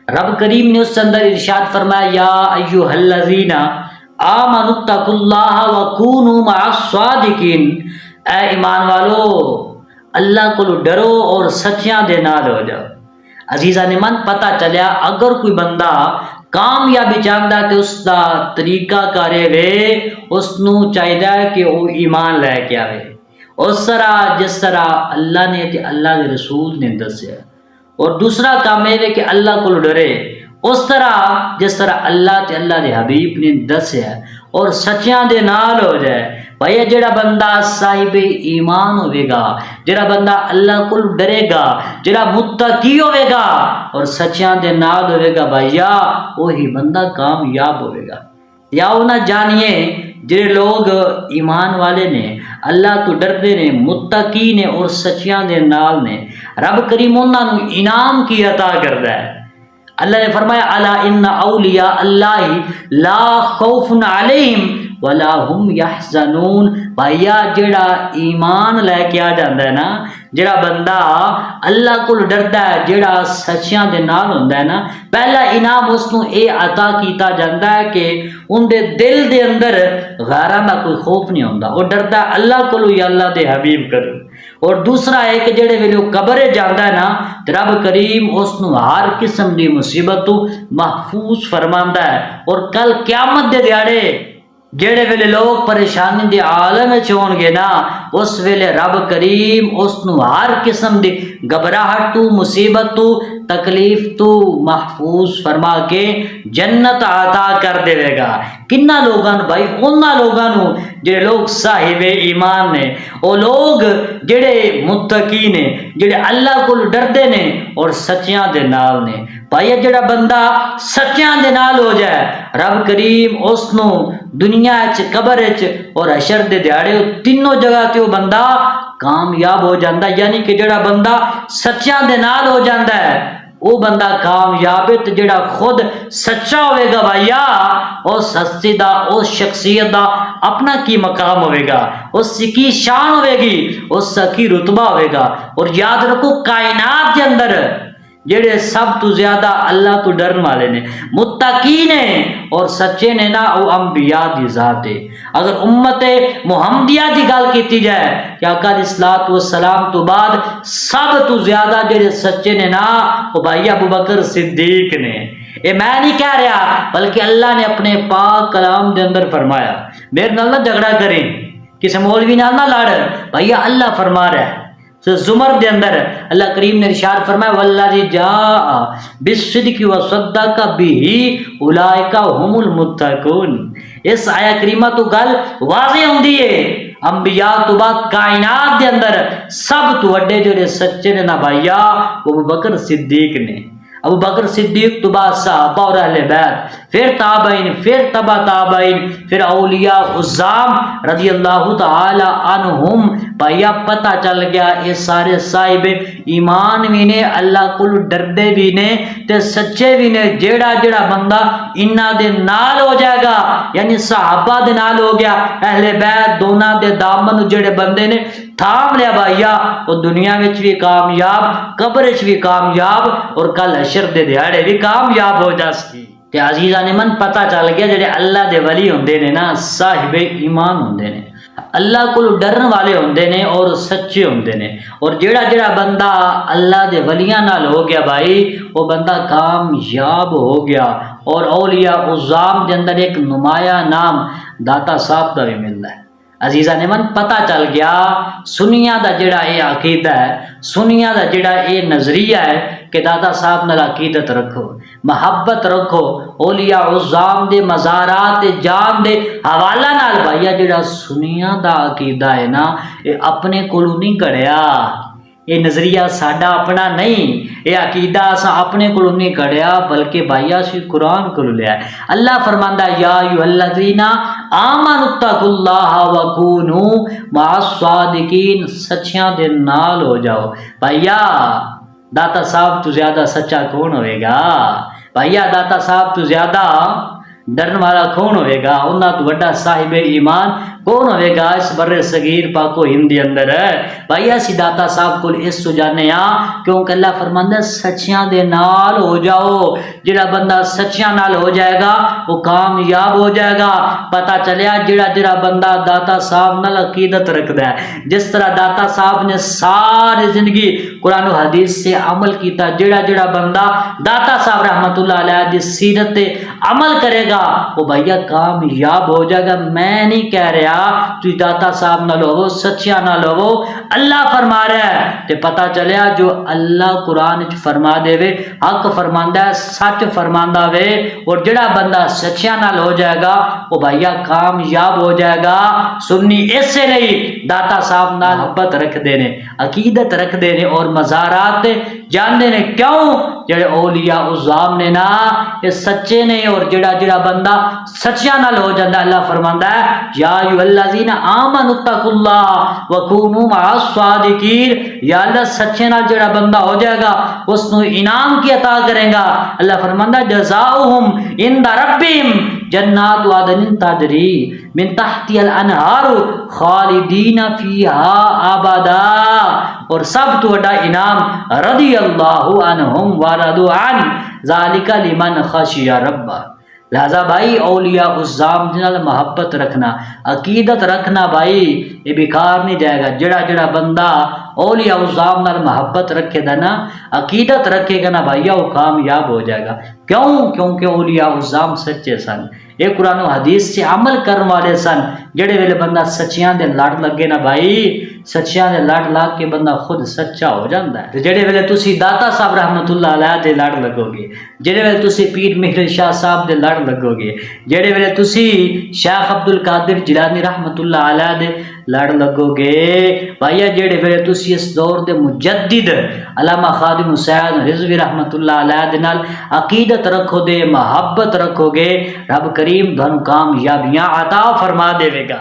رب کریم نے اس کے اندر ارشاد فرمایا یا ایھا الذین آمنوا اتقوا اللہ وکونوا مع الصادقین، اے ایمان والو اللہ کو ڈرو اور سچیاں دے نال ہو جاؤ۔ عزیزان من پتہ چلیا اگر کوئی بندہ کامیابی چاہتا ہے تو اس کا طریقہ کارے وے اس نو چاہیے کہ وہ ایمان لے کے آوے اس طرح جس طرح اللہ نے تے اللہ کے رسول نے دسیا، اور دوسرا کام یہ ہے کہ اللہ کو ڈرے اس طرح جس طرح اللہ تے اللہ دے حبیب نے دسیا، اور سچیاں دے نال ہو جائے۔ بھائی جڑا بندہ صاحب ایمان ہوئے گا، جڑا بندہ اللہ کو ڈرے گا، جڑا متقی ہوئے گا اور سچیاں دے نال ہوئے گا، بھائیا وہی بندہ کامیاب ہوئے گا۔ یا نہ جانیے جڑے لوگ ایمان والے نے، اللہ تو ڈردے نے، متقی نے اور سچیاں دے نال نے، رب کریم انہاں نو انعام کی عطا کردا ہے۔ اللہ نے فرمایا الا ان اولیاء اللہ لا خوف علیہم ولا هم یحزنون۔ بھائیا جڑا ایمان لے کے آ جاندا ہے نا، جڑا بندہ اللہ کو ڈردا ہے، جڑا سچیاں دے نال ہوندا ہے نا، پہلا انعام اس نو اے عطا کیتا جاندا ہے کہ ان دے دل دے اندر غیراں دا کوئی خوف نہیں ہوندا، وہ ڈردا اللہ کولو یا اللہ دے حبیب کولو۔ اور دوسرا ہے کہ جڑے ویلے قبر جاندا ہے نا، رب کریم اس نو ہر قسم دی مصیبت تو محفوظ فرماندا ہے، اور کل قیامت دے دیاڑے جڑے ویلے لوگ پریشانی دے عالم وچ ہون گے نا، اس ویلے رب کریم اس نو ہر قسم دی گھبراہٹ تو، مصیبت تو، تکلیف تو محفوظ فرما کے جنت عطا کر دے گا۔ کنہ لوگاں بھائی انہاں لوگاں نو جڑے لوگ صاحب ایمان نے، او لوگ جڑے متقی نے، جڑے اللہ کو ڈردے نے اور سچیاں دے نال نے۔ بھائی جڑا بندہ سچیاں دے نال ہو جائے، رب کریم اس نو دنیا وچ، قبر وچ اور حشر دے دیہاڑے تینوں جگہ تے وہ بندہ کامیاب ہو جاندا ہے۔ یعنی کہ جڑا بندہ سچیاں دے نال ہو جاندا ہے وہ بندہ کامیاب ہے، تے جڑا خود سچا ہوئے گا بھائیا اس ہستی دا، اس شخصیت دا اپنا کی مقام ہوئے گا، اس کی شان ہوئے گی، اس کی رتبہ ہوئے گا۔ اور یاد رکھو کائنات کے اندر جڑے سب تو زیادہ اللہ تو ڈرن والے نے، متقی نے اور سچے نے نا، وہ انبیاء دی ذات ہے۔ اگر امت محمدیہ دی گل کیتی جائے کہ آقا علیہ الصلوۃ والسلام تو بعد سب تو زیادہ جڑے سچے نے نا، وہ بھائی ابو بکر صدیق نے۔ یہ میں نہیں کہہ رہا بلکہ اللہ نے اپنے پاک کلام دے اندر فرمایا۔ میرے نال نہ جھگڑا کریں، کسی مولوی نال نہ لڑ، بھیا اللہ فرما رہا ہے۔ زمر دے اندر اللہ کریم نے ارشاد فرمایا والذی جاء بالصدق وصدق به اولئک هم المتقون۔ اس آیا کریمہ تو گل واضح ہوندی ہے، انبیاء تو بعد کائنات دے اندر سب تو وڈے جڑے سچے نے نا بھائیا وہ ابو بکر صدیق نے۔ ابو بکر صدیق تو بعد صحابہ اور اہل بیت، پھر تابعین، پھر تبع تابعین، پھر اولیاء عظام رضی اللہ تعالی عنہم۔ بھائیا پتہ چل گیا یہ سارے صاحب ایمان بھی نے، اللہ کو ڈردے بھی نے تے سچے بھی نے۔ جیڑا جیڑا بندہ انہاں دے نال ہو جائے گا، یعنی صحابہ دے نال ہو گیا، اہل بیت دونوں دے دامن جڑے بندے نے تھام لیا بھائیا، وہ دنیا وچ بھی کامیاب، قبر وچ بھی کامیاب اور کل حشر دے دیہاڑے بھی کامیاب ہو جا سکی۔ تے عزیزان من پتہ چل گیا جڑے اللہ دے ولی ہوندے نے نا، صاحب ایمان ہوندے نے، اللہ کو ڈرن والے ہوندے نے اور سچے ہوندے نے۔ اور جڑا جڑا بندہ اللہ دے ولیاں نال ہو گیا بھائی، وہ بندہ کامیاب ہو گیا۔ اور اولیاء عظام دے اندر ایک نمایاں نام داتا صاحب دا بھی ملدا ہے۔ عزیزان من پتہ چل گیا سنیاں دا جڑا اے عقیدہ ہے، سنیاں دا جڑا اے نظریہ ہے کہ داتا صاحب نال عقیدت رکھو، محبت رکھو، اولیاء عظام دے مزارات جان دے حوالہ نال بھائیا جڑا سنیاں دا عقیدہ ہے نا، اے اپنے کولوں نہیں کڑیا، یہ نظریہ ساڈا اپنا نہیں، یہ عقیدہ اساں اپنے کولوں نہیں کڑیا بلکہ بھائیا اسی قرآن کولوں لیا ہے۔ اللہ فرماندا یا ایھا الذین آمنوا اتقوا اللہ وکونوا مع الصادقین، سچیاں دے نال ہو جاؤ۔ بھائیا داتا صاحب تو زیادہ سچا کون ہوئے گا؟ بھائیا داتا صاحب تو زیادہ ڈرن والا کون ہوئے گا؟ انہاں تو بڑا صاحب ایمان کون ہوئے گا اس بر صغیر پاک و ہند دے اندر بھائی اسی داتا صاحب کو اس تو جانے کیونکہ اللہ فرماندا سچیاں دے نال ہو جاؤ، جڑا بندہ سچیاں نال ہو جائے گا وہ کامیاب ہو جائے گا۔ پتہ چلیا جڑا بندہ داتا صاحب نال عقیدت رکھدا ہے، جس طرح داتا صاحب نے ساری زندگی قرآن و حدیث سے عمل کیتا، جڑا بندہ داتا صاحب رحمت اللہ علیہ دی سیرت تے عمل کرے گا وہ بھیا کامیاب ہو جائے گا۔ میں نہیں کہہ رہا تو داتا صاحب نہ لو، سچیاں نہ لو، اللہ فرما رہا ہے تے پتہ چلیا جو اللہ قرآن وچ فرما دے وے حق فرماندا ہے، سچ فرماندا وے، اور جڑا بندہ سچیاں نال ہو جائے گا وہ بھیا کامیاب ہو جائے گا۔ سنی اس سے نہیں داتا صاحب نال محبت رکھ دینے، عقیدت رکھ دینے اور مزارات جانتے نے کیوں جڑے اولیاء عظام نے نا یہ سچے نے، اور جڑا بندہ سچیاں نال ہو جاتا اللہ فرماندا ہے یا ایھا الذین آمنوا اتقوا اللہ وکونوا مع الصادقین، یا اللہ سچے نال جڑا بندہ ہو جائے گا اس نو انعام کی عطا کرے گا۔ اللہ فرماندا جزاؤہم عند ربہم جنات عدن تجری من تحتها الانہار خالدین فیہا ابدا، اور سب تو بڑا انعام رضی اللہ عنہم ورضوا عنہ ذالک لمن خشی ربہ۔ لہذا بھائی اولیاء عظام جنال محبت رکھنا، عقیدت رکھنا بھائی یہ بیکار نہیں جائے گا۔ جڑا بندہ اولیاء عظام نال محبت رکھے گا نا، عقیدت رکھے گا نا بھائیا وہ کامیاب ہو جائے گا۔ کیوں؟ کیونکہ اولیاء عظام سچے سن، یہ قرآن و حدیث سے عمل کرنے والے سن۔ جڑے ویلے بندہ سچیاں دے لڑ لگے نا بھائی، سچیاں دے لڑ لاگ کے بندہ خود سچا ہو جاندہ ہے۔ جڑے ویلے تسی داتا صاحب رحمت اللہ علیہ دے لڑ لگو گے، جڑے ویلے تسی پیر مہر شاہ صاحب دے لڑ لگو گے، جڑے ویلے تسی شیخ عبد القادر جیلانی رحمت اللہ علیہ دے لڑ لگو گے بھائیا، جڑے ویلے تسی اس دور دے مجدد علامہ خادم حسین رضوی رحمت اللہ علیہ دے نال عقیدت رکھو دے، محبت رکھو گے، رب کریم تھانوں کامیابیاں عطا فرما دے گا۔